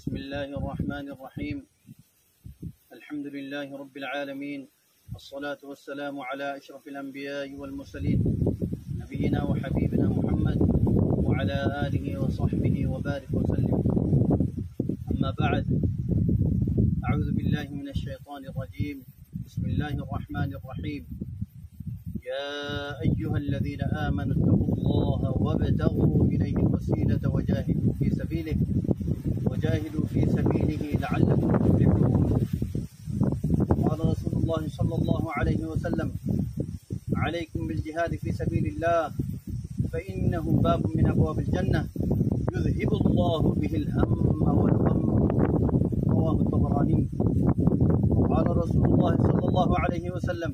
بسم الله الرحمن الرحيم. الحمد لله رب العالمين، الصلاة والسلام على أشرف الأنبياء والمرسلين نبينا وحبيبنا محمد وعلى آله وصحبه وبارك وسلم. أما بعد، أعوذ بالله من الشيطان الرجيم. بسم الله الرحمن الرحيم. يا أيها الذين آمنوا اتقوا الله وابتغوا إليه الوسيلة وجاهدوا في سبيله لعلكم تفلحون. قال رسول الله صلى الله عليه وسلم: عليكم بالجهاد في سبيل الله فإنه باب من أبواب الجنة يذهب الله به الهم والغم. رواه الطبراني. قال رسول الله صلى الله عليه وسلم: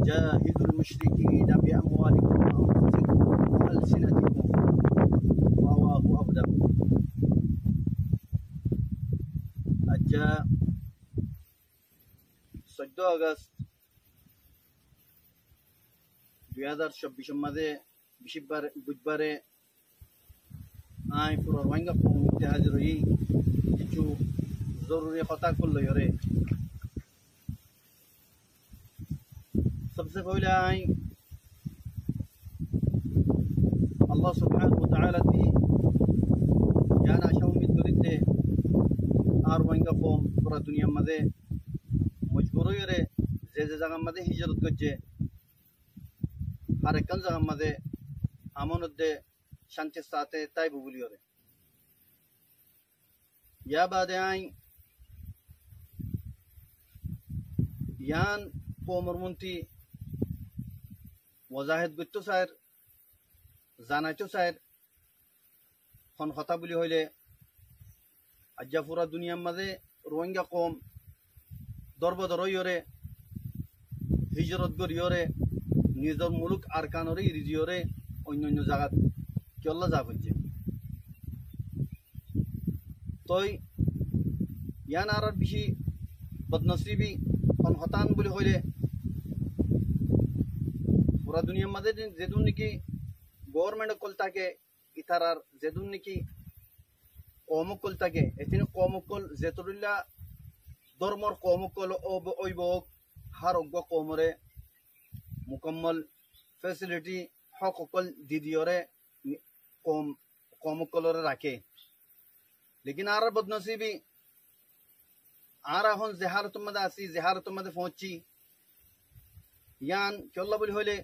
جاهدوا المشركين بأموالكم وأنفسكم وألسنتكم. رواه أبو داود. আচ্ছা, 14 আগস্ট 2024 মাঝে বুধবারে পুরো রোহিঙ্গা কমিউনিটি হাজির হই কিছু জরুরি কথা করলো। सबसे पहले अल्लाह सुब्हानहु व तआला ती ज्ञान आशा उम्मीद करीते आर रोहिंगा कौम पूरा दुनिया मधे मजबूर होरे जे जगह मधे हिजरत करजे हर एक जगह मधे अमनुद्दे शांति साथे ताई बुबुली होरे या बादे यान कोमरमुंती वजाहिद गुत्तो सायर जानाचो सायर खन खता बुली होइले आज्जा पूरा दुनिया मधे रोहिंगा कौम दरबदर होरे हिजरत करियोरे निजर मुलुक आरकानरे इरिजियोरे अन्य अन्य जागात केल्ला जा फुजे तोय यान आरार बिशी बदनसीबी खन खतान बुली होइले पूरा दुनिया मधे जेदुन निकी गवर्नमेंट कोलता के इतारार जेदुन निकी कौमुक कोलता के एतिन कौमुक कोल जेतुरिल्ला धर्मर कौमुक कोल ओइबोक हर उग्गो कौमरे मुकम्मल फैसिलिटी हक कोल दीदियोरे कौमुक कोलरे राखे। लेकिन आरा बदनसीबी आरा हन जिहारत मधे आसी जिहारत मधे पहुंची यान केल्ला बुली होइले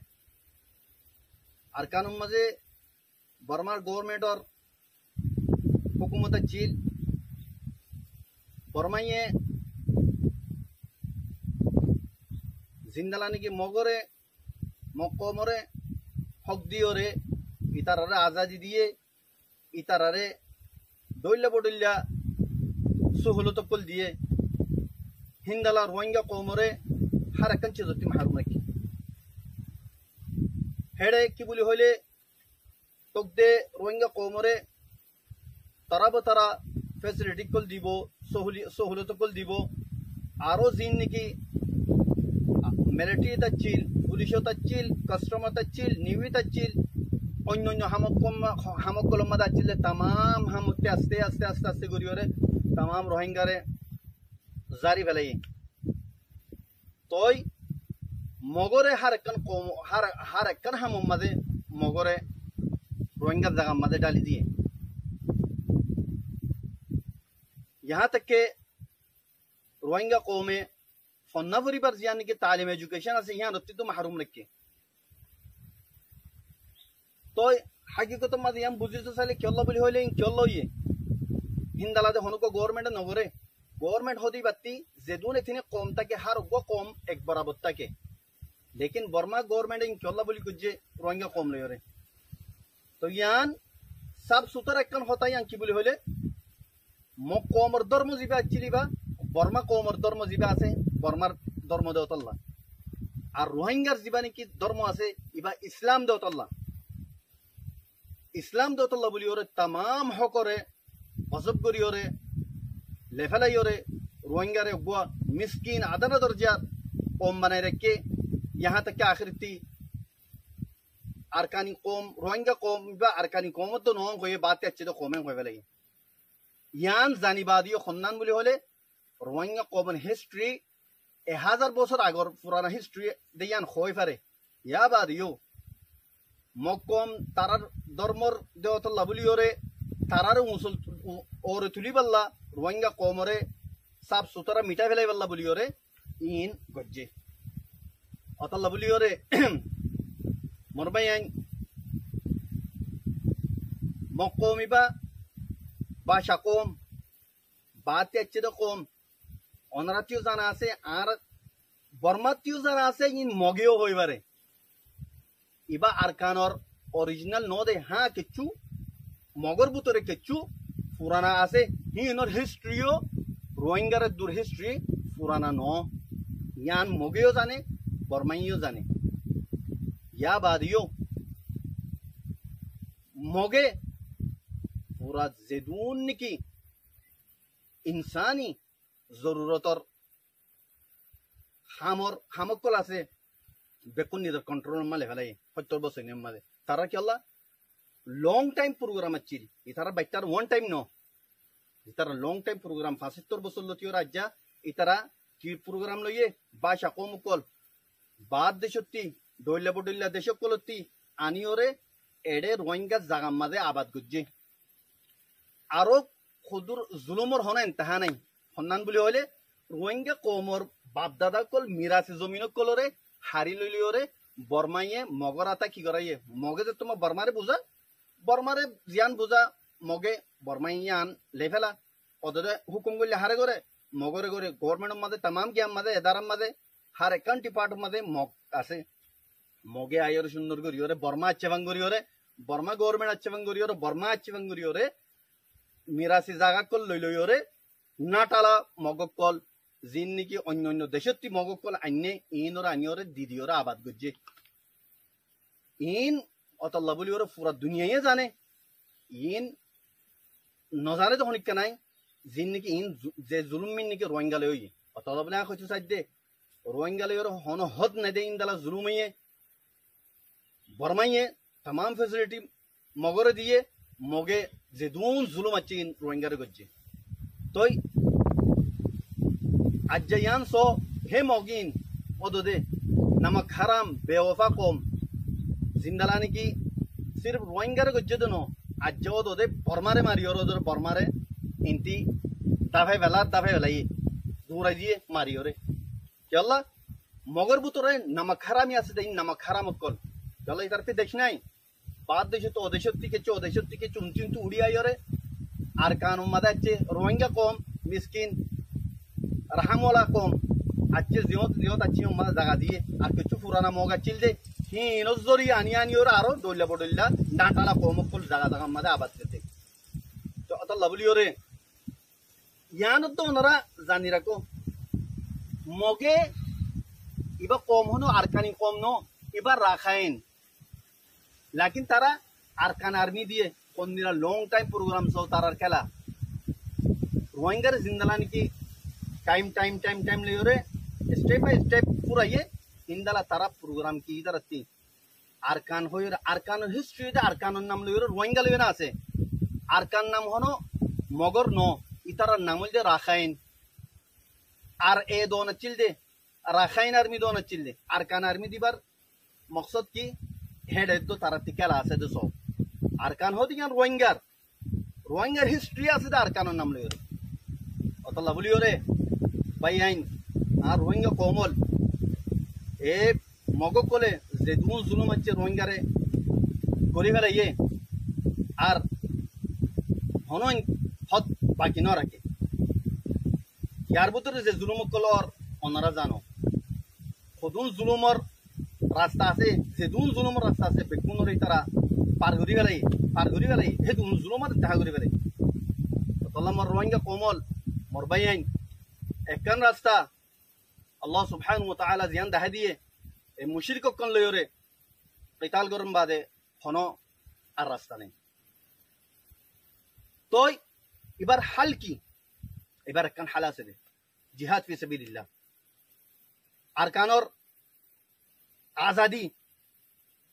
अरकानुम मजे बर्मार गवर्नमेंट और हुकूमत चील बर्माइये जिंदलानी की मगरे मक्कमरे हक दियोरे इतारारे आजादी दिए इतारारे दोइल्ला बडुल्ला सुहलत कुल दिए हिंदला रोहिंगा कौमरे हर एक चीजों महरूम रखी हेडे की बुली होले तोगदे रोहिंगा कौमरे तरा बतरा फैसिलिटी कुल दीबो सहूलत कुल दीबो आरो जीन निकी मिलिट्री तच्चिल पुलिस तच्चिल कस्टमर तच्चिल निवी तच्चिल अन्य अन्य हमक्कल मदा चिल्ले तमाम हम आस्ते आस्ते आस्ते आस्ते करियोरे तमाम रोहिंगा रे जारी फेलाई तोय मगरे हर एक हम मधे मगरे रोहिंगा जगह मधे डाली दिए। यहाँ तक के रोहिंगा कौमे फन्नावरी पर यानी कि तालीम एजुकेशन से यहाँ रत्ती तो महरूम रखे तो हकीकत मधे यहाँ बुझी तो साले केल्ला बुली होले केल्ला ये हिंदला दे हनको गवर्नमेंट नगरे गवर्नमेंट होती बत्ती जेदून इतने कौम तक हर वो कौम एक बराबर तक लेकिन बर्मा गवर्नमेंट इन केल्ला बुली कुछ रोहिंगा कौम ले रे तो यान सब सुतर एक होता यान की बुली होले मो कौमर धर्म जीवा चिलिबा बर्मा कौमर धर्म जीवा आसे बर्मार धर्म देवतल्ला और रोहिंगार जीवानी की धर्म आसे इबा इस्लाम देवतल्ला बुली ओरे तमाम हकरे गजब करी ओरे लेफेलाई ओरे रोहिंगारे गुआ मिस्किन आदना दर्जार कौम बनाए रखे यहाँ तक के आखिर थी अरकानी कौम रोहिंगा कौम बा अरकानी कौम तो नों को ये बात अच्छी तो कौमें को लगी ইয়ান জানিবাদীয় সন্ধান বুলি হলে রোহিঙ্গা কমন হিস্ট্রি 1000 বছর আগর পুরানা হিস্ট্রি দেয়ান হয়ে পারে ইয়া বাদিও মকম তারার ধর্মর দেওতল্লা বুলি ওরে তারার মুসল ওরে তুলি পাল্লা রোহিঙ্গা কমরে সাফ সুতরা মিটা ফেলাই পাল্লা বুলি ওরে ইন গজ্জে অতল্লা বুলি ওরে মরবাই আইন মকমিবা বাসা কম বাতে আছে তো কম অনারাতিও জানা আছে আর বর্মাতিও জানা আছে ইন মগেও হইবারে ইবা আরকানর অরিজিনাল ন দে হ্যাঁ কিচ্ছু মগর বুতরে কিচ্ছু পুরানা আছে হিনর হিস্ট্রিও রোহিঙ্গার দূর হিস্ট্রি পুরানা ন ইয়ান মগেও জানে বর্মাইও জানে ইয়া বাদিও মগে পুরা জেদুন নাকি ইনসানি জরুরতর হামকল আছে বেকুন নিজের কন্ট্রোল মালে ফেলাই 70 বছর মাঝে তারা কি আল্লাহ লং টাইম প্রোগ্রাম আচ্ছি ইতারা বাইটার ওয়ান টাইম ন ইতারা লং টাইম প্রোগ্রাম 75 বছর লতিও রাজ্যা ইতারা কি প্রোগ্রাম লইয়ে বাসা কমকল বাদ দেশত্তি দৈল্লা বডল্লা দেশকলতি আনিওরে এডে রোহিঙ্গা জাগাম মাঝে আবাদ গুজ্জে আরো খুদুর জুলুমর হনাইন তাহা নাই সন্ধান বুলি হলে রোহিঙ্গা কমর বাপদাদা কল মিরাসি জমিন কলরে হারি লইলিওরে বর্মাইয়ে মগর আতা কি করাইয়ে মগে যে তোমার বর্মারে বুঝা বর্মারে জিয়ান বুঝা মগে বর্মাইয়ান লেফেলা ওদের হুকুম করলে হারে করে মগরে করে গভর্নমেন্টের মাঝে তামাম গিয়াম মাঝে এদারার মাঝে হার একান ডিপার্টের মাঝে মগ আছে মগে আইরে সুন্দর করিওরে বর্মা আচ্ছে ভাঙ করিওরে বর্মা গভর্নমেন্ট আচ্ছে ভাঙ করিওরে বর্মা আচ্ছে ভাঙ করিওরে মিরাসি জাগা কল লইলইওরে নাটালা মগক কল জিন নাকি অন্য অন্য দেশত্তি মগক কল আইনে ইনরা আনিওরে দিদিওরা আবাদ গজ্জে ইন অতল্লা বলি ওরা পুরা দুনিয়ায় জানে ইন নজারে যখন ইকা নাই জিন নাকি ইন যে জুলুমিন নাকি রোহিঙ্গা লই অতল্লা বলে কইতে চাই দে রোহিঙ্গা লই ওরা হন হদ না দে ইন দালা জুলুমিয়ে বর্মাইয়ে तमाम फैसिलिटी मगरे दिए मगे जेदून जुलुम अच्छी रोहिंग्यारे गज्जे तो अज्जयान सो हे मोगिन ओदोदे नमक हराम बेवफा कोम जिंदलाने की सिर्फ रोहिंग्यारे गज्जे दोनो अज्ज ओदोदे बर्मारे मारियोर ओदोर बर्मारे इंती दाफे वेलाई दूर दिए मारियोरे चल्ला मगर बुतोरे नमक हराम यासे दे नमक हराम कल चलो इधर पे देखना है बाद देश तो ओदेश के चुनचिन तो उड़ी आई और कानून मदद रोहिंग्या कौम मिस्किन रहमवाला कौम अच्छे जियोत अच्छी मदद जगह दिए और कुछ पुराना मोगा चिल दे हिनो जोरी आनी और आरो डोल्ला बडोल्ला डांटाला कौम कुल जगह मदद आबाद करते तो अतः लवली और यान तो नरा जानी रखो मोगे इबा कौम हो नो आरकानी कौम नो इबा राखाइन लेकिन तारा आरकान आर्मी दिए कोन्दिरा लॉन्ग टाइम प्रोग्राम सो तारा खेला रोहिंगर जिंदलानी की टाइम ले रे स्टेप बाय स्टेप पूरा ये इंदला तारा प्रोग्राम की इधर आती आरकान हो आरकान हिस्ट्री दे आरकान नाम ले रोहिंगा ले ना आसे आरकान नाम होनो मगर नो इतारा नाम दे राखाइन आर ए दोन चिल दे राखाइन आर्मी दोन चिल दे आरकान आर्मी दिबार मकसद की हेड है तो तारा तिकेला आसे दो सो आरकान हो दिया रोहिंगर हिस्ट्री आसे दे आरकान नाम ले तो लवली रे भाई आइन आ रोहिंगा कोमल ए मगो कोले जेदुन जुलुम अच्छे रोहिंगा रे करी फेला ये आर हनो हद बाकी न रखे यार बुतरे जे जुलुम कलर ओनारा जानो खुदुन जुलुमर रास्ता से जेदुन जुलुमर रास्ता से बेकुन रे तारा पार करी फेलाई हे दुन जुलुमर দেখা করি ফেলাই তো তল্লামর রোহিঙ্গা কোমল मोर बयान एकन रास्ता अल्लाह सुब्हानहु व तआला जियान दहा दिए ए मुशरिक कन लयो रे क़िताल गरम बादे हनो आर रास्ता नहीं तो इबार हल की इबार एकन हला से दे जिहाद फी सबीलिल्लाह अरकानर आजादी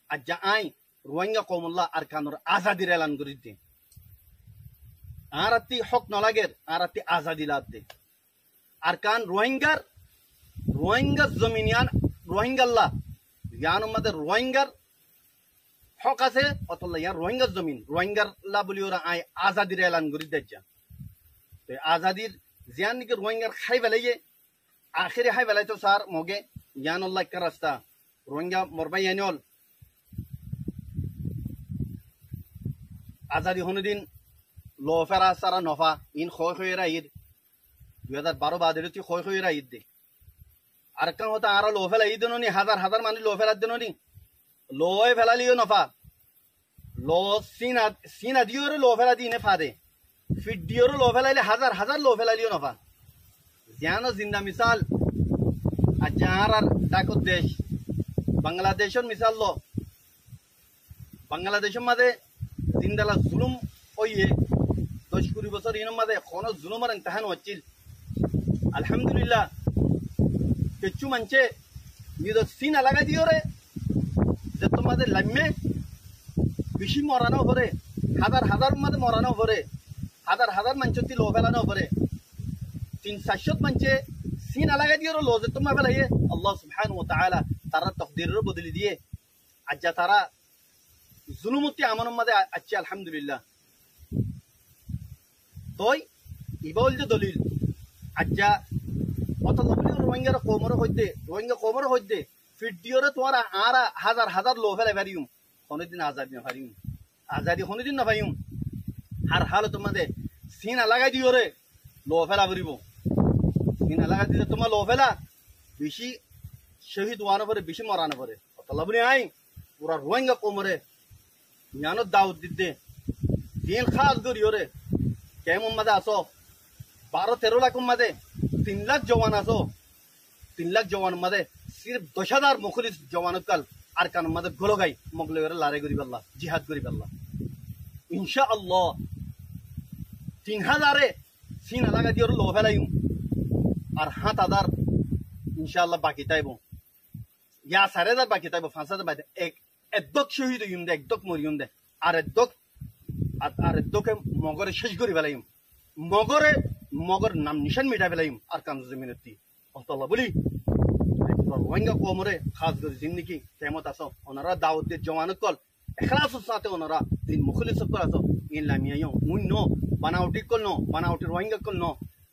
अज्जा आई रोहिंगा कौमुल्लाह अरकानर आजादी रेलान गरिते আর আত্তি হক নলাগের আর আত্তি আজাদি লাদে আর কান রোহিঙ্গার জমিনিয়ান রোহিঙ্গাল্লাহ ইয়ান আমাদের রোহিঙ্গার হক আছে অতল্লা ইয়ান রোহিঙ্গার জমিন রোহিঙ্গাল্লাহ বলি ওরা আই আজাদির এলান করি দেখা তো আজাদির জিয়ান নাকি রোহিঙ্গার খাই বেলাইয়ে আখেরে খাই বেলাই তো স্যার মগে ইয়ান আল্লাহ একটা রাস্তা রোহিঙ্গা মরবাই ইয়ানল আজাদি হনুদিন লো ফেরা সারা নফা ইন খয় খয়েরা ঈদ 2012 বাদের খয় খয়েরা ঈদ দে আর কান হতা আর লো ফেলা ঈদ নি হাজার হাজার মানুষ লো ফেলা দেন নি লোয় ফেলালিও নফা লো সিনা দিওরে লো ফেলা দিনে ফাদে ফিট দিওরে লো ফেলাইলে হাজার হাজার লো ফেলালিও নফা জানো জিন্দা মিসাল আজ আর ডাকত দেশ বাংলাদেশের মিসাল লো বাংলাদেশের মাঝে জিন্দালা জুলুম ওইয়ে 10-20 বছর ইনম মাঝে কোনো জুলুমের ইমতিহান হচ্ছিল আলহামদুলিল্লাহ কিছু মানছে নিজের সিনা লাগা দিও রে যে তোমাদের লাম্যে বেশি মরানো করে হাজার হাজার মাঝে মরানো করে হাজার হাজার মানুষের লো ফেলানো করে 300 মানুষে সিনা লাগা দিও লো যে তোমার ফেলাইয়ে আল্লাহ সুবহানাহু ওয়া তাআলা তারা তকদিরের বদলে দিয়ে আজ তারা জুলুমতি আমনের মাঝে আছে আলহামদুলিল্লাহ তোই ইবাউল যে দলিল আজ্জা অত রোহিঙ্গার কোমর হইতে ফিডিওরে তোমার আর হাজার হাজার লো ফেলে পারিম কোনদিন আজাদি না পারিম আজাদি কোনদিন না পাইম আর হাল তোমাদের সিনা লাগাই দিও রে লো ফেলা করিব সিনা লাগাই দিলে তোমার লো ফেলা বেশি শহীদ ওয়ানো পরে বেশি মরানো পরে অত লাভনি আই পুরা রোহিঙ্গা কোমরে জ্ঞানত দাউদ দিতে দিন খাস করিও রে কেমন মাঝে আসো 12-13 লাখ মাঝে 3 লাখ জওয়ান আসো 3 লাখ জওয়ান মাঝে সির্ফ 10,000 মুখলিস জওয়ান কাল আর কান মাঝে গলো গাই মগলে লড়াই করি পাল্লা জিহাদ করি পাল্লা ইনশাআল্লাহ 3,000 সিনা লাগা দিওর লো ফেলাইম আর 7,000 ইনশাআল্লাহ বাকি তাইব ইয়া 4,000 বাকি তাইব 5,000 বাকি একদক শহীদ হইম দে একদক মরিয়ম দে আর একদকে মগরে শেষ করি ফেলাইম মগর নাম নিশান মিটাই ফেলাইম আর কান জমিনতি অতলা বলি রোহিঙ্গা কোমরে খাস করে জিন্দিগি কেমত আসো ওনারা দাওয়াত দিয়ে জওয়ানত কল এখলাসের সাথে ওনারা দিন মুখলিস কল আসো ইন লামিয়ায়ো মুন নো বানাউটি কল নো বানাউটি রোহিঙ্গা কল নো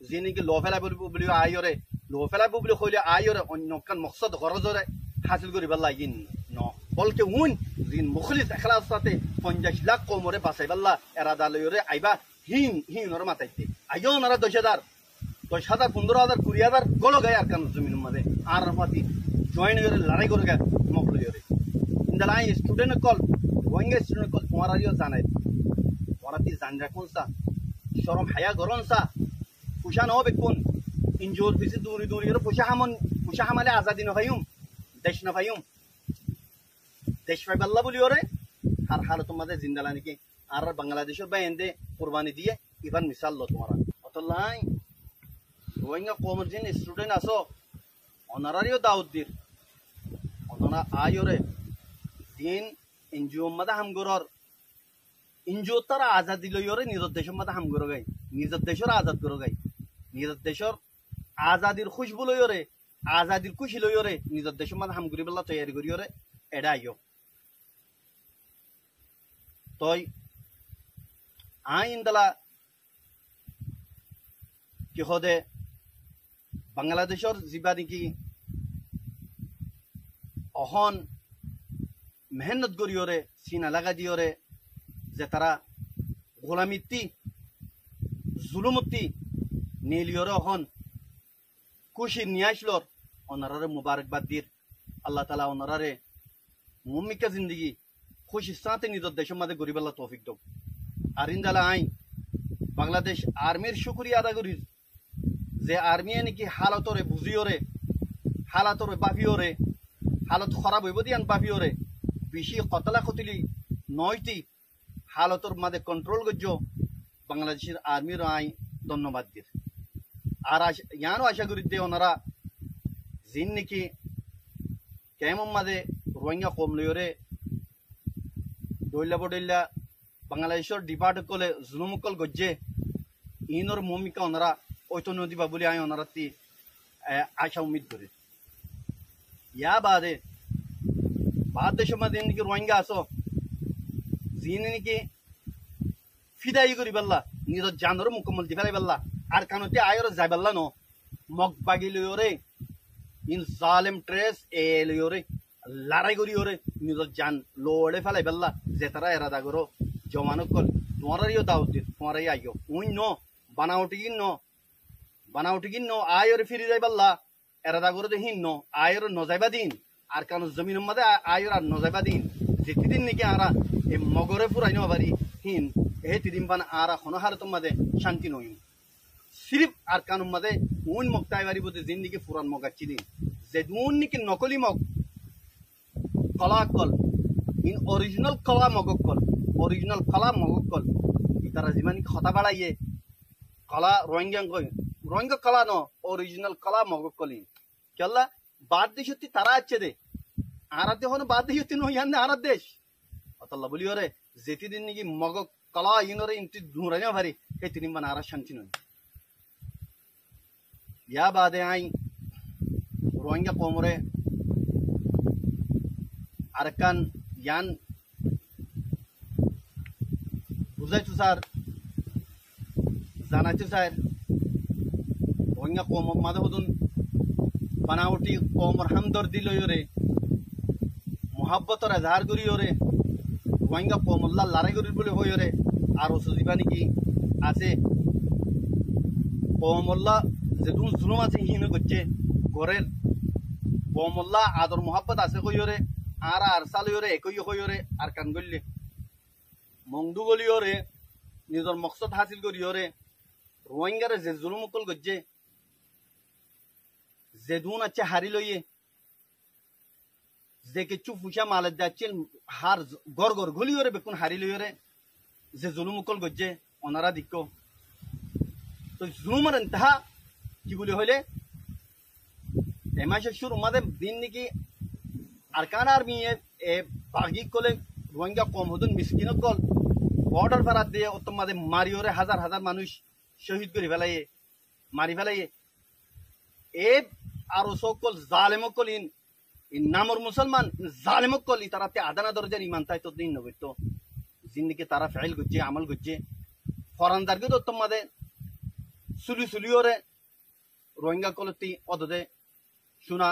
জিনিগি লো ফেলা বলি আইরে লো ফেলা বলি কইলে আইরে অন্য কান মকসদ গরজরে হাসিল করি বল্লা ইন নো বলকে উন দিন মুখলিস এখলাস সাথে 50 লাখ কোমরে বাসাই বল্লা এরাদা লইরে আইবা হিন ওর মাথাইতে আইও ওনারা 10,000 15,000 20,000 গলো গায় আর কান জমিনের মধ্যে আর মাতি জয়েন করে লড়াই করে গায় মকলে করে ইন্দালাই স্টুডেন্ট কল রোহিঙ্গা স্টুডেন্ট কল তোমার আইও জানাই ওরা তি জান রাখুন সা শরম হায়া গরন সা পুষা ন বেকুন ইনজোর বিসি দূরি দূরি এর পুষা হামালে আজাদি ন ভাইউম দেশ ন ভাইউম দেশ ভাই আল্লাহ বলি ওরে আর হাল তোমাদের জিন্দালা নাকি আর বাংলাদেশের বাইন্দে কুরবানি দিয়ে ইবান মিসাল লো তোমারা অতলাই রোহিঙ্গা কোমর জিন স্টুডেন্ট আসো অনারারিও দাউদ দির অনারা আয়োরে দিন এনজিও মাদা হামগরর এনজিও তারা আজাদি লইরে নিজের দেশের মাদা হামগর গাই নিজের দেশের আজাদ করো গাই নিজের দেশের আজাদির খুশবু লইরে আজাদির খুশি লইরে নিজের দেশের মাদা হামগরি বেলা তৈরি করিরে এডা আইও তই আইন দালা কি হদে বাংলাদেশের যা নাকি অহন মেহনত করিওরে সিনা লাগা দিওরে যে তারা গোলামিতি জুলুমতি নীলিওরে অহন খুশি নিয়ে আসলোর ওনারে মুবারকবাদ দির আল্লাহ তালা ওনারে মুমিকা জিন্দগি খুশি সাথে নিজের দেশের মাঝে গরিব আল্লাহ তৌফিক দো আর ইন্দালা আই বাংলাদেশ আর্মির শুক্রিয়া আদা করি যে আর্মি নাকি হালতরে বুঝিওরে হালাতরে বাফিওরে হালত খারাপ হইব দিয়ান বাফিওরে বেশি কতলা কতলি নয়টি হালতর মাঝে কন্ট্রোল করছ বাংলাদেশের আর্মির আই ধন্যবাদ দির আর ইয়ানও আশা করি দে ওনারা জিন নাকি কেমন মাঝে রোহিঙ্গা কম লইরে দৈল্লা বডৈল্লা বাংলাদেশের ডিপার্ট কলে জুলুমকল গজ্জে ইনর ভূমিকা ওনারা ঐতন্য দিবা বলে আমি ওনারা আশা উম্মিদ করি। ইয়া বাদে দেশের মধ্যে নাকি রোহিঙ্গা আসো যিনি নাকি ফিদাই করি পাল্লা নিজের জানর মুকম্মল দি ফেলাই পাল্লা আর কানতে আয়র যাই পাল্লা ন মগ বাগি লইরে ইন জালেম ট্রেস এ লইরে লড়াই করি ওরে নিজের জান লোড়ে ফেলাই পাল্লা যে তারা এরাদা করো জমানো কল তোমারও দাওয়াত দিত তোমারই আইও উই ন বানাউটি কিন ন আয়র ফিরি যাই পাল্লা এরাদা করে হিন ন আয়র নজাইবা দিন আর কারণ জমিনের মধ্যে আয়র আর নজাইবা দিন যেদিন নাকি আরা এই মগরে ফুরাই ন পারি হিন তিদিন বান আরা হনহার তোমাদের শান্তি নই সিরিফ আর কানুন মাঝে উন মগতাই বাড়ি বলতে জিন্দিকে ফুরান মগাচ্ছি দিন যে দুন নাকি নকলি মগ কলা কল ইন অরিজিনাল কলা মগকল অরিজিনাল কলা মগকল তারা যিমানি খতা বাড়াইয়ে কলা রোহিঙ্গা কলা ন অরিজিনাল কলা মগকলি কেলা বাদ দেশ হতে তারা আছে দে আর দেশ বাদ দেশ হতে নয় আর দেশ অতল্লা বলি ওরে যেটি দিন নাকি মগ কলা ইনরে ইনটি ধুরাই না ভারি এই তিন বান আর শান্তি নয়। ইয়া বাদে আই রোহিঙ্গা কমরে আরকান ইয়ান বুঝাইছো স্যার জানাইছো স্যার রোহিঙ্গা কম মাঝে হতুন বানাউটি কমর হামদর্দি লইরে মোহাব্বতর এজাহার করিওরে রোহিঙ্গা কমল্লা লড়াই করি বলে হইরে আর ওসিবা নাকি আছে কমল্লা যেটুকু জুলুম আছে হিন করছে ঘরের কমল্লা আদর মোহাব্বত আছে কইরে আর সালইরে একই হইরে আর কান গল্লে মংদু গলিওরে নিজের মকসদ হাসিল করিওরে রোহিঙ্গারে যে জুলুম কল করছে যে দুন আছে হারি লইয়ে যে কিছু ফুসা মালে যাচ্ছেন হার গড় গড় গলিওরে বেকুন হারি লইরে যে জুলুম কল করছে ওনারা দিক তো জুলুমের ইন্তহা কি বলি হইলে এমাসের শুরু মাঝে দিন নাকি আরকান আর্মি এ বাগি কলে রোহিঙ্গা কম হতুন মিসকিন কল বর্ডার ফেরাত দিয়ে ওর মাঝে মারিওরে হাজার হাজার মানুষ শহীদ করে ফেলাইয়ে মারি ফেলাইয়ে এ আরো সকল জালেমকল ইন নামর মুসলমান জালেমকল তারাতে আদানা দরজার ইমান তাই তো দিন নবীর তো জিন্দিকে তারা ফেল করছে আমল করছে ফরানদারকে তো তোর মাঝে সুলিওরে রোহিঙ্গা কলতি অদে সোনা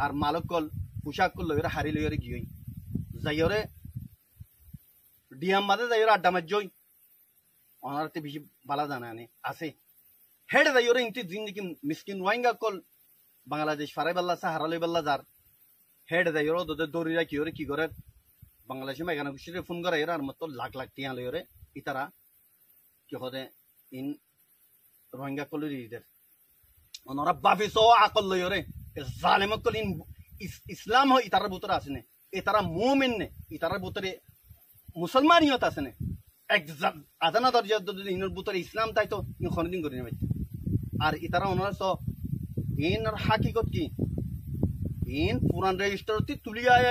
আর মালক কল পোশাক কল লইরে হারি লইরে গিয়ে যাইরে ডিয়াম মাঝে যাইরে আড্ডা মারজই ওনারতে বেশি বালা জানা আনে আছে হেড যাইরে ইনটি জিন্দিগি মিসকিন রোহিঙ্গা কল বাংলাদেশ ফারাই বাল্লা সাহারা লই বাল্লা যার হেড যাইরে ওদে দৌড়িরা কি করে বাংলাদেশে মেঘানা খুশিরে ফোন করে আর মতো লাখ লাখ টিয়া লইরে ইতারা কি হদে ইন রোহিঙ্গা কলের ইদের ওনারা বাফিস আকল লইরে জালেম কল ইন ইসলাম হয় ইতারার ভিতরে আছে না ইতারা মুমিন নে ইতারার ভিতরে মুসলমানিয়ত আছে না এক আজানা দরজা ইনর ভিতরে ইসলাম তাই তো কোনদিন করি না আর ইতারা ওনারা সব ইনর হাকিকত কি ইন পুরান রেজিস্টার তুলি আয়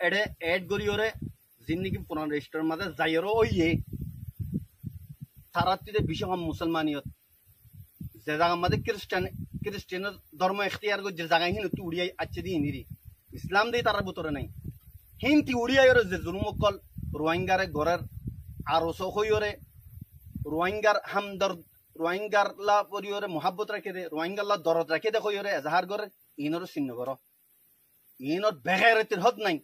এডে এড করি ওরে জিন্দিগি পুরান রেজিস্টার মাঝে যাইরো ওইয়ে তারাতিতে বিশেষ মুসলমানিয়ত যে জায়গা মাঝে খ্রিস্টান ধর্ম এখতিয়ার করে যে জায়গায় হিন উড়িয়াই আছে দি হিনিরি ইসলাম দিয়ে তার ভিতরে নাই হিনতি উড়িয়াই যে জুলুমকল রোহিঙ্গারে ঘরের আরো সহইরে রোহিঙ্গার হামদর্দ রোহিঙ্গার লা পরিওরে মোহাব্বত রাখে দে রোহিঙ্গার লা দরদ রাখে দে কইরে এজাহার করে ইনর চিহ্ন কর ইনর বেগায়রতির হদ নাই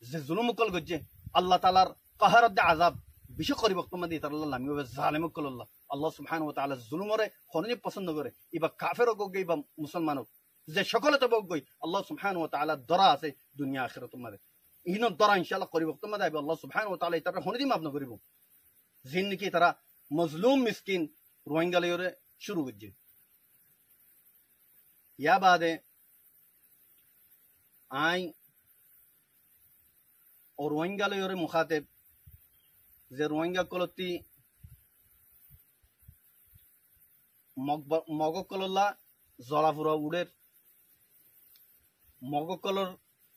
যে জুলুমকল গজ্জে আল্লাহ তাআলার কাহারত দে আযাব বিশেষ করি বক্তব্য দিয়ে তার আল্লাহ আমি জালেমকল আল্লাহ সুবহানাহু ওয়া তাআলা জুলুমরে খনি পছন্দ করে ইবা কাফের হোক ইবা মুসলমান হোক যে সকলে তো বকই আল্লাহ সুবহানাহু ওয়া তাআলা দরা আছে দুনিয়া আখিরাত মধ্যে ইনর দরা ইনশাআল্লাহ করি বক্তব্য দেব আল্লাহ সুবহানাহু ওয়া তাআলা তার খনি মাফ না করিব জিন্দিগি তারা মজলুম মিসকিন রোহিঙ্গা লইরে শুরু করছে ইয়া বাদে আই ও রোহিঙ্গা লইরে মুখাতেব যে রোহিঙ্গা কলতি মগকলল্লা জলাফুরা উড়ের মগকলর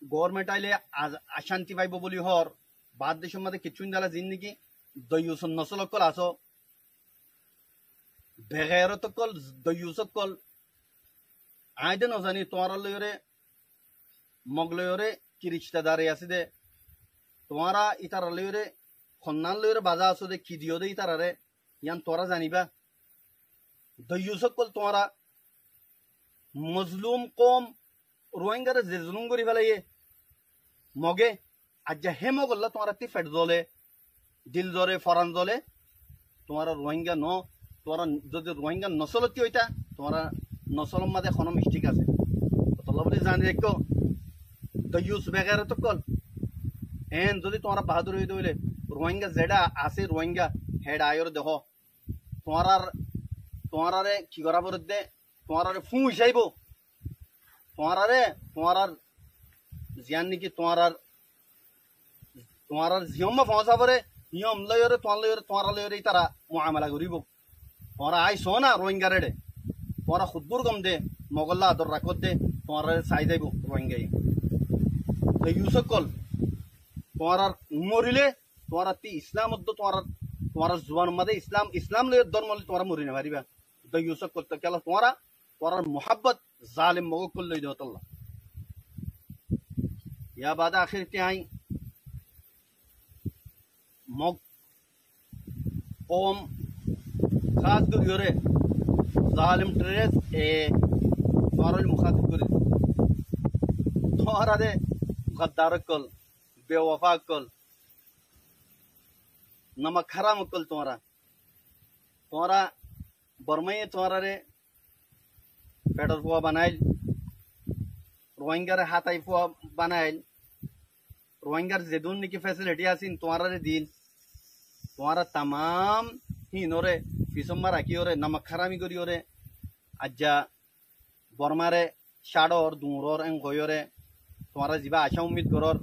গভর্নমেন্ট আইলে অশান্তি পাইব বলি হর বাদ দেশের মধ্যে কিছু দালা জিন্দিগি দৈয়সন নসলকল আস বেগেরত কল দয়ুসক কল আইদে নজানি তোমার লয়রে মগলয়রে কি রিশতেদারে আছে দে তোমারা ইতার লয়রে খন্নান লয়রে বাজা আছো দে কি দিও দে ইতারারে ইয়ান তোরা জানিবা দয়ুসক কল তোমারা মজলুম কম রোহিঙ্গারে যে জুলুম করি ফেলাইয়ে মগে আজ্জা হে মগল্লা তোমারা তি ফেট জলে দিল জলে ফরান জলে তোমারা রোহিঙ্গা ন তোমারা যদি রোহিঙ্গা নসলতি হইতা তোমারা নসলম মাঝে কোনো মিস্টেক আছে তল্লা বলে জানি দেখো দয়ুস বেগারে তো কল এন যদি তোমারা বাহাদুর হইতে হইলে রোহিঙ্গা যেটা আছে রোহিঙ্গা হেড আয়র দেহ তোমারারে কি করা পরে দে তোমারারে ফু হিসাইব তোমার জিয়ান নাকি তোমার জিয়ম পৌঁছা পরে নিয়ম লয়রে তোমার লয়রে তারা মুআমালা করিব তোমরা আইস না রোহিঙ্গা রেডে তোমরা খুদ্দুর গম দে মগল্লা আদর রাখত দে তোমার চাই যাইব রোহিঙ্গাই ইউসক কল তোমার মরিলে তোমার তি ইসলাম তোমার জুবান মাদে ইসলাম লয় ধর্ম তোমার মরি না পারিবা ইউসক করতে কেলা তোমার মোহাব্বত জালিম মগ কল লই দেওয়া তল্লা या बाद आखिर क्या आई मग ओम खास कर योरे जालिम ट्रेस ए तोरल मुखातिब कर तोरा दे गद्दार कल बेवफा कल नमक हराम कल तोरा बर्मई तोरा रे पेट्रोल पुआ बनाइल रोहिंगा रे हाथ आई पुआ बनाइल रोहिंगार जेदून निकी फैसिलिटी आसिन तुम्हारा रे दिल तुम्हारा तमाम ही नोरे फिसम्मा राखी ओरे नमक खरामी करी ओरे अज्जा बर्मारे शाडोर दूरोर एंग गोयोरे तुम्हारा जीवा आशा उम्मीद करोर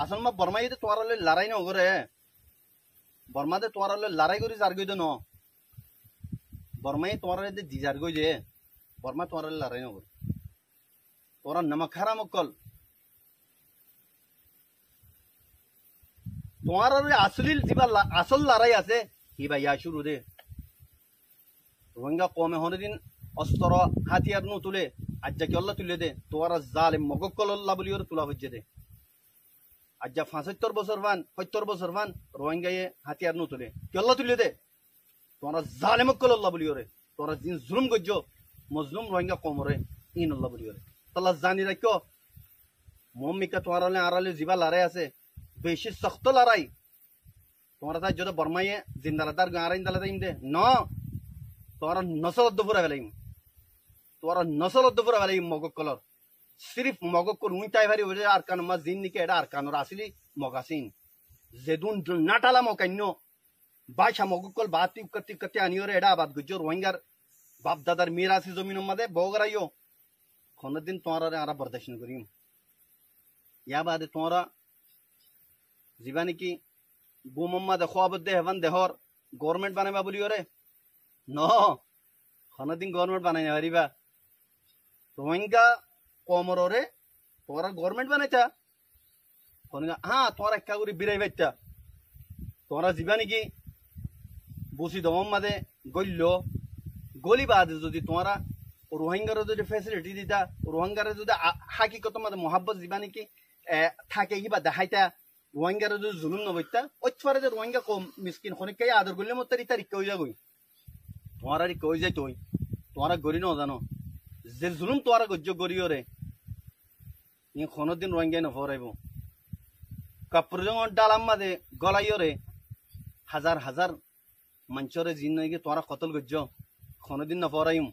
असल में बर्मा ये तुम्हारा ले लड़ाई न होगरे बर्मा दे तुम्हारा ले लड़ाई करी जार गई दे नो बर्मा ये तुम्हारा ले दी जार गई जे बर्मा तुम्हारा ले लड़ाई न होगरे तुम्हारा नमक खराम कल তোমার আসলিল যিবা আসল লড়াই আছে হি ভাই শুরু দে রোহিঙ্গা কমে হনে দিন অস্ত্র হাতিয়ার নু তুলে আজ্জা কি আল্লাহ তুলে দে তোরা জালিম মগকল আল্লাহ বলি ওর তুলা হচ্ছে দে আজ্জা 75 বছর ভান রোহিঙ্গায়ে হাতিয়ার নু তুলে কি আল্লাহ তুলে দে তোরা জালিম মগকল আল্লাহ বলি ওরে তোরা জিন জুলুম গজ্জো মজলুম রোহিঙ্গা কমরে ইন আল্লাহ বলি ওরে আল্লাহ জানি রাখো মম্মিকা তোরালে আরালে যিবা লড়াই আছে বেশি সখ্ত লড়াই তোমার তাই যদি বর্মাইয়ে জিন্দালাদার গাঁরাইন দালা দাইম দে ন তোমার নসল দুপুরা বেলাইম তোমার নসল দুপুরা বেলাইম মগক কলর সিরিফ মগক কল উইটাই ভারি ওরে আর কান মা জিন নিকে এটা আর কানর আসলি মগাসিন জেদুন নাটালা মকাইন্য বাইশা মগক কল বাতি কতি আনিওরে এটা আবাদ গুজর রোহিঙ্গার বাপ দাদার মিরাসি জমিন মধ্যে বগরাইও কোনদিন তোমার আরা বরদাশন করিম ইয়া বাদে তোমরা জীবানি কি গুমম্মা দেখো আবদ্ধে হেভান দেহর গভর্নমেন্ট বানাইবা বলি ওরে ন কোনদিন গভর্নমেন্ট বানাই না পারিবা রোহিঙ্গা কমরে তোরা গভর্নমেন্ট বানাইতা হ্যাঁ তোরা একা করে বিরাই বাইতা তোরা জীবানি কি বসি দম মাদে গল্য গলি বাদে যদি তোরা রোহিঙ্গার যদি ফেসিলিটি দিতা রোহিঙ্গার যদি হাকিকত মাদে মোহাব্বত জীবানি কি থাকে কিবা দেখাইতা রোহিঙ্গার যদি জুলুম নবইতা ওইফারে যে রোহিঙ্গা কম মিসকিন খনিক কে আদর করলে মত তারিখ কই যাগই তোমার কই যাই তুই তোমার গরি ন জানো যে জুলুম তোমার গজ্জ গরিও রে ই কোনদিন রোহিঙ্গা নফরাইব কাপড় ডালাম মাদে গলাইও রে হাজার হাজার মঞ্চরে জিন নাকি তোমার কতল গজ্জ কোনদিন নফরাইম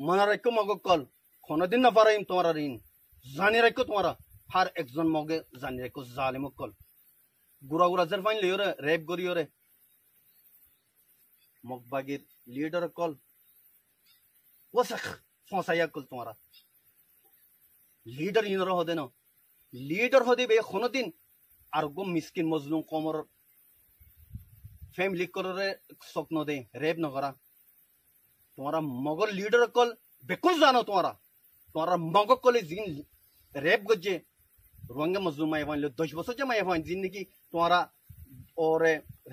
মনে রাখো মগক কল কোনদিন নফরাইম তোমার ঋণ জানি রাখো তোমার हर एक जन मगे जाने को जालिम कल गुरा जरफाइन लियो रे रेप करियो रे मगबागिर लीडर कल वसख फसाया कल तुम्हारा लीडर इन हो देनो लीडर हो दे बे कोनो दिन আর গো মিসকিন মজলুম কমর ফ্যামিলি করে স্বপ্ন দে রেপ নকরা তোমারা মগল লিডার কল বেকুল জানো তোমারা মগল কলে জিন রেপ গজে রোহিঙ্গা মজলুম মাই ফাইন 10 বছর যে মাই ফাইন জিন্দেগি তোমারা और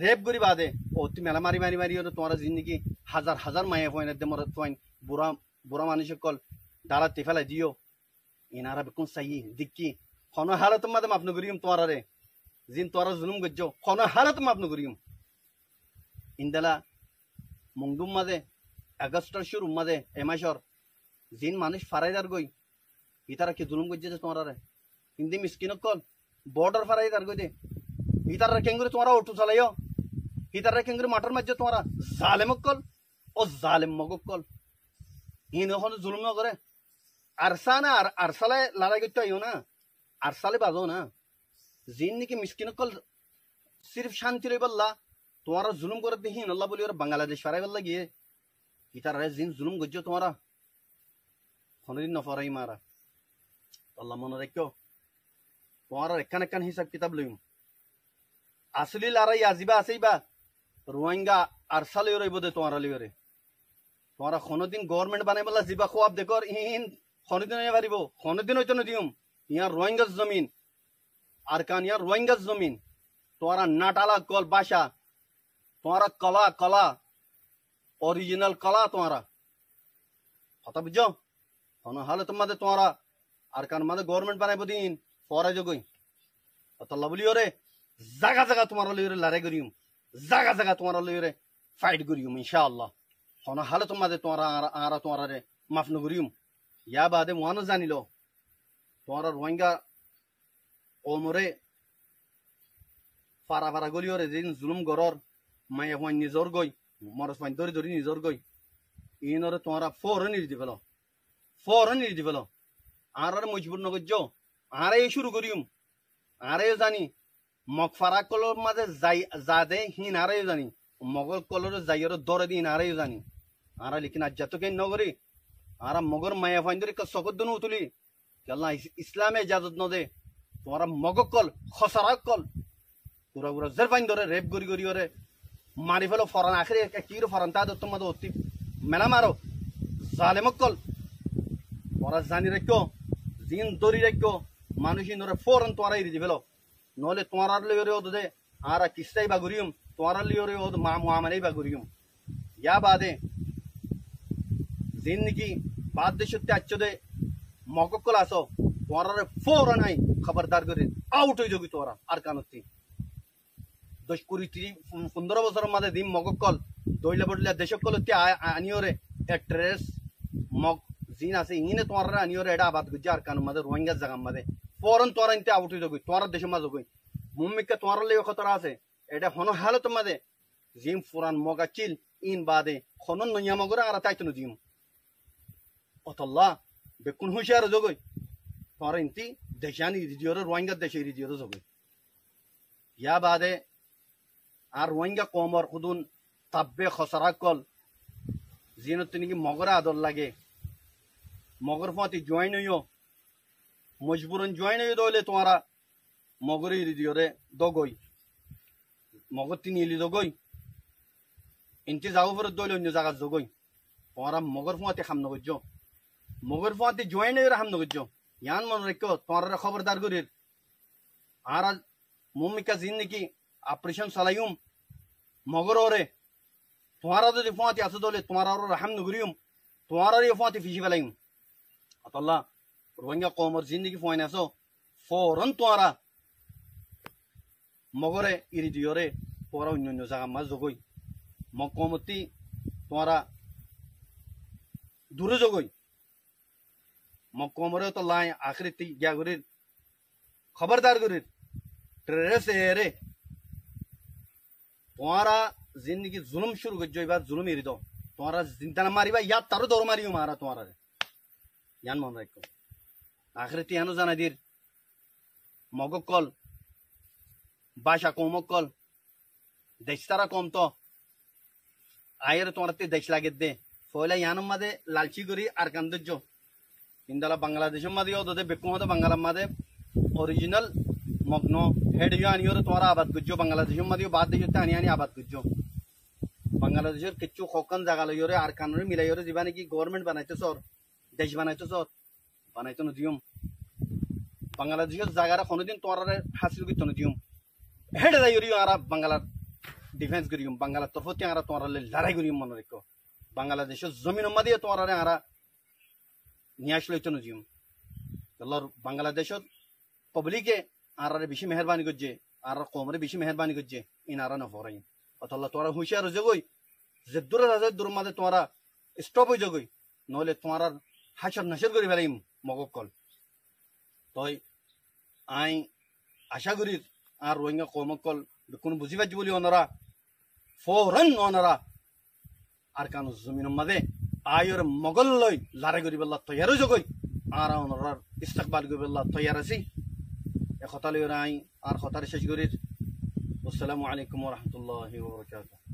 रेप गरी बादे ओ ती मेला मारी मारी मारी और तुम्हारा जिंदगी হাজার হাজার মায়ে ফয়েন দে মর ফয়েন বুড়া বুড়া মানুষ কল দাঁড়া তেফেলা দিও ইনারা বেকুন সাই দিকি কোন হালত মাদে মাফ নগরিম তোমারা রে জিন তোরা জুলুম গজ্জো কোন হালত মাফ নগরিম ইন্দালা মংদুম মাদে আগস্টর শুরু মাদে এমাশর জিন মানুষ ফারাইদার গই ইতারা কি জুলুম গজ্জে তোমারা রে হিন্দি মিসকিন কল বর্ডার ফারাইদার গই দে ইতারা কেঙ্গুরে তোমারা অটো চালাইও ইতারা কেঙ্গুরে মাটার মাঝে তোমারা জালেম কল ও জালেম মগক কল ইন এখন জুলুম ন করে আরসা না আর আরসালে লড়াই করতে আইও না আরসালে বাজো না জিন নাকি মিসকিন কল সির্ফ শান্তি রই বললা তোমারা জুলুম করে দেখিন আল্লাহ বলি ওরা বাংলাদেশ ফারাই বললা গিয়ে ইতারা জিন জুলুম গজ্জো তোমারা কোনদিন নফরাই মারা আল্লাহ মনে রাখো তোমার একান একান হিসাব কিতাব লইম আসলি লড়াই আজিবা আছেইবা রোহিঙ্গা আরসালে রইব দে তোমার লিওরে তোমারা কোনদিন গভর্নমেন্ট বানাই বলা জিবা খোয়াব দেখর ইন কোনদিন হয়ে পারিব কোনদিন হইতো নদিম ইয়ার রোহিঙ্গা জমিন আর কান ইয়ার রোহিঙ্গা জমিন তোমারা নাটালা কল ভাষা তোমারা কলা কলা অরিজিনাল কলা তোমারা কথা বুঝছো কোন হালে তোমাদের তোমারা আর কান মাদে গভর্নমেন্ট বানাইব দিন পরে জগই আল্লাহ বলি ওরে জায়গা জায়গা তোমার লইরে লড়াই করিম জায়গা জায়গা তোমার লইরে ফাইট করিম ইনশাআল্লাহ কোন হালে তোমাদের তোমারা আর তোমারা রে মাফ ন করিম ইয়া বাদে মহানো জানিল তোমার রোহিঙ্গা ওমরে ফারা ফারা গলিওরে যেদিন জুলুম গরর মায়ে হইন নিজর গই মরস পাইন ধরি ধরি নিজর গই ইনরে তোমারা ফৌরন নিয়ে দিবেল ফৌরন নিয়ে দিবেল আর মজবুর নগজ আরে শুরু করিম আরে জানি মগ ফারা কলর মাঝে যাই যাদে হিন আরে জানি মগল কলর যাইয়ের দরে দিন আরে জানি আরা লিখিন আজ্জাত কেন নগরি আরা মগর মায়া ফাইন্দরি সকত দনু তুলি আল্লাহ ইসলামে ইজাজত ন দে তোমারা মগ কল খসরা কল পুরা পুরা জের ফাইন্দরে রেপ গরি গরি ওরে মারি ফেলো ফরান আখরে কি রে ফরান তা তোমাদের অতি মেলা মারো জালেম কল ওরা জানি রাখো জিন দরি রাখো মানুষ ইনরে ফরান তোরা ইরি দিবেলো নহলে তোমার লিওরে ওদ দে আরা কিস্তাই বা গরিম তোমার লিওরে ওদ মা মুআমালাই বা গরিম ইয়া বাদে জিন নাকি বাদ দেশতে আচ্ছো দে মগকল আসো তোমার ফৌরন আই খবরদার করে আউট হয়ে যাবি তোরা আর কানতি 10-15 বছরের মাঝে দিম মগকল দইলে বদলে দেশকল আনিওরে এট্রেস মগ জিন আছে ইনে তোমার আনিওরে এটা আবাদ গুজা আর কান মাঝে রোহিঙ্গা জায়গা মাঝে ফৌরন তোরা ইনতে আউট হয়ে যাবি তোমার দেশের মাঝে গই মুম্মিকা তোমার লেগে খতরা আছে এটা হন হালত মাঝে জিম ফুরান মগাচিল ইন বাদে খনন নইয়া মগরে আর তাইতনো দিম অতল্লা বেকুন হুশিয়ার জগই তোমার ইনতি দেশানি রিজিওরে রোহিঙ্গা দেশে রিজিওরে জগই ইয়া বাদে আর রোহিঙ্গা কমর খুদুন তাব্বে খসরা কল জিনত তিনি মগরে আদর লাগে মগর ফাতি জয়েন হইও মজবুরন জয়েন হইও দইলে তোমারা মগরে রিজিওরে দগই মগর তিনি ইলি দগই ইনতি যাও ফেরত দইলে অন্য জায়গা জগই তোমারা মগর ফাতি খাম নগজ মগর ফাতি জয়েন হইও হাম নগজ ইয়ান মন রেখো তোমারা খবরদার করির আর মুমিকা জিন নাকি অপারেশন চালাইম মগর ওরে তোমারা যদি ফাতি আছে দলে তোমার হাম নগরিম তোমার ফাতি ফিসি ফেলাইম আল্লাহ রোহিঙ্গা কমর জিন্দিগি ফোন আসো ফৌরন তোমারা মগরে ইরি দিওরে তোরা অন্য অন্য জায়গা মাছ জগই মগ কমতি তোমারা দূরে জগই মগ কমরে তো লাই আখরি গিয়া করির খবরদার করির ট্রেস এরে তোমারা জিন্দগি জুলুম শুরু করছো এবার জুলুম এরি দাও তোমারা চিন্তা না মারিবা ইয়ার তারও দৌড় মারিও মারা তোমারা ইয়ান মনে রাখো আখরিতি হেন জানা দির মগক কল বাসা কমক কল দেশ তারা কম তো আয়ের তোমার দেশ লাগে দে ফয়লা ইয়ানোর মাঝে লালচি করি আর কান্দর্য ইন্দালা বাংলাদেশের মাঝেও দে বেকুম হতো বাংলার মাঝে অরিজিনাল মগ্ন হেড আনিওরে তোমারা আবাদ করছো বাংলাদেশের মাঝেও বাদ দেশে আনি আনি আবাদ করছো বাংলাদেশের কিছু খকান জায়গা লইরে আর কানরে মিলাইরে যাবা নাকি গভর্নমেন্ট বানাইতে সর দেশ বানাইতে সর বানাইতে নদিয়ম বাংলাদেশের জায়গাটা কোনোদিন তোমার হাসিল করতে নদিয়ম হেড যাইরি আর বাংলার ডিফেন্স করিম বাংলার তরফতে আর তোমার লড়াই করিম মনে রেখো বাংলাদেশের জমিন দিয়ে তোমার আরা নিয়ে আসলে তো নজিম আল্লাহর বাংলাদেশের পাবলিকে আর বেশি মেহরবানি করছে আর কমরে বেশি মেহরবানি করছে ইনারা না ফরাই অতল্লা তোরা হুঁশিয়ার হয়ে যাগই যে দূরে আছে দূর মাঝে তোমরা স্টপ হয়ে যাগই নহলে তোমার হাসর নাসর করে ফেলাইম মগক কল তই আই আশা করি আর রোহিঙ্গা কমক কল কোনো বুঝি পাচ্ছি বলি ওনারা ফৌরন ওনারা আর কানো জমিন মাঝে আয়র মগল লই লারে করি বেলা তৈয়ারও যোগই আর ওনার ইস্তেকবাল করি বেলা তৈয়ার আছি এ কথা লই আই আর কথার শেষ করি আসসালামু আলাইকুম ওয়া রাহমাতুল্লাহি ওয়া বারাকাতুহু